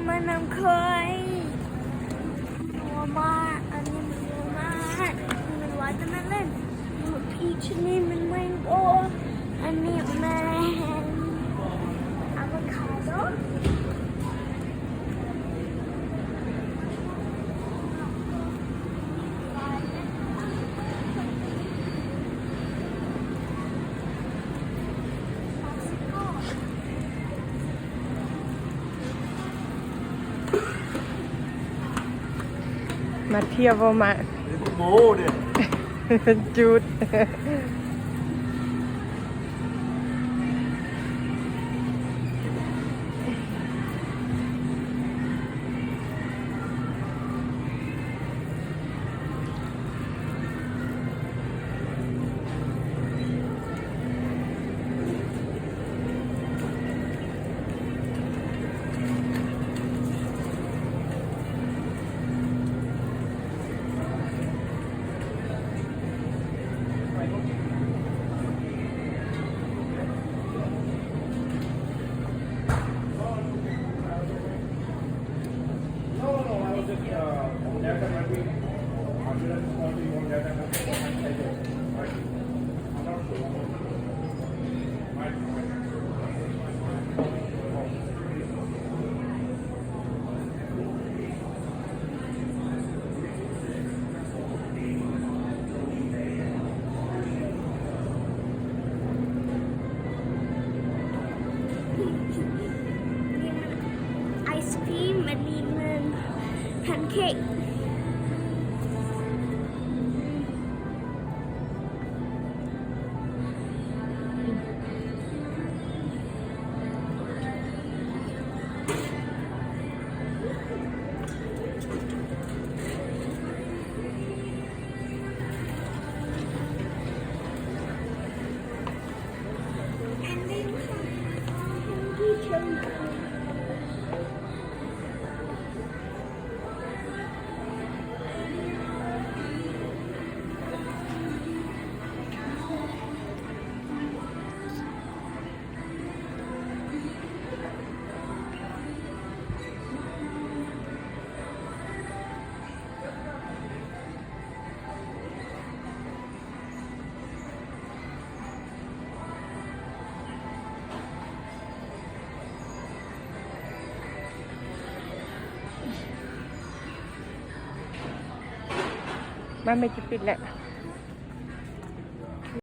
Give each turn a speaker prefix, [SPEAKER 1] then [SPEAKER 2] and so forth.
[SPEAKER 1] มันน้ำเคยหัวมาอันนี้มันหัวมามันว่าจะมาเล่นพีชนี่มันแมงโก้อันนี้มันอะโวคาโด
[SPEAKER 2] มาเที่ยวมา
[SPEAKER 3] โมเนี่ย
[SPEAKER 2] จุด
[SPEAKER 1] ไอศครีมอันนี้มันแพนเค้ก
[SPEAKER 2] บ้านไม่จะปิดแหละ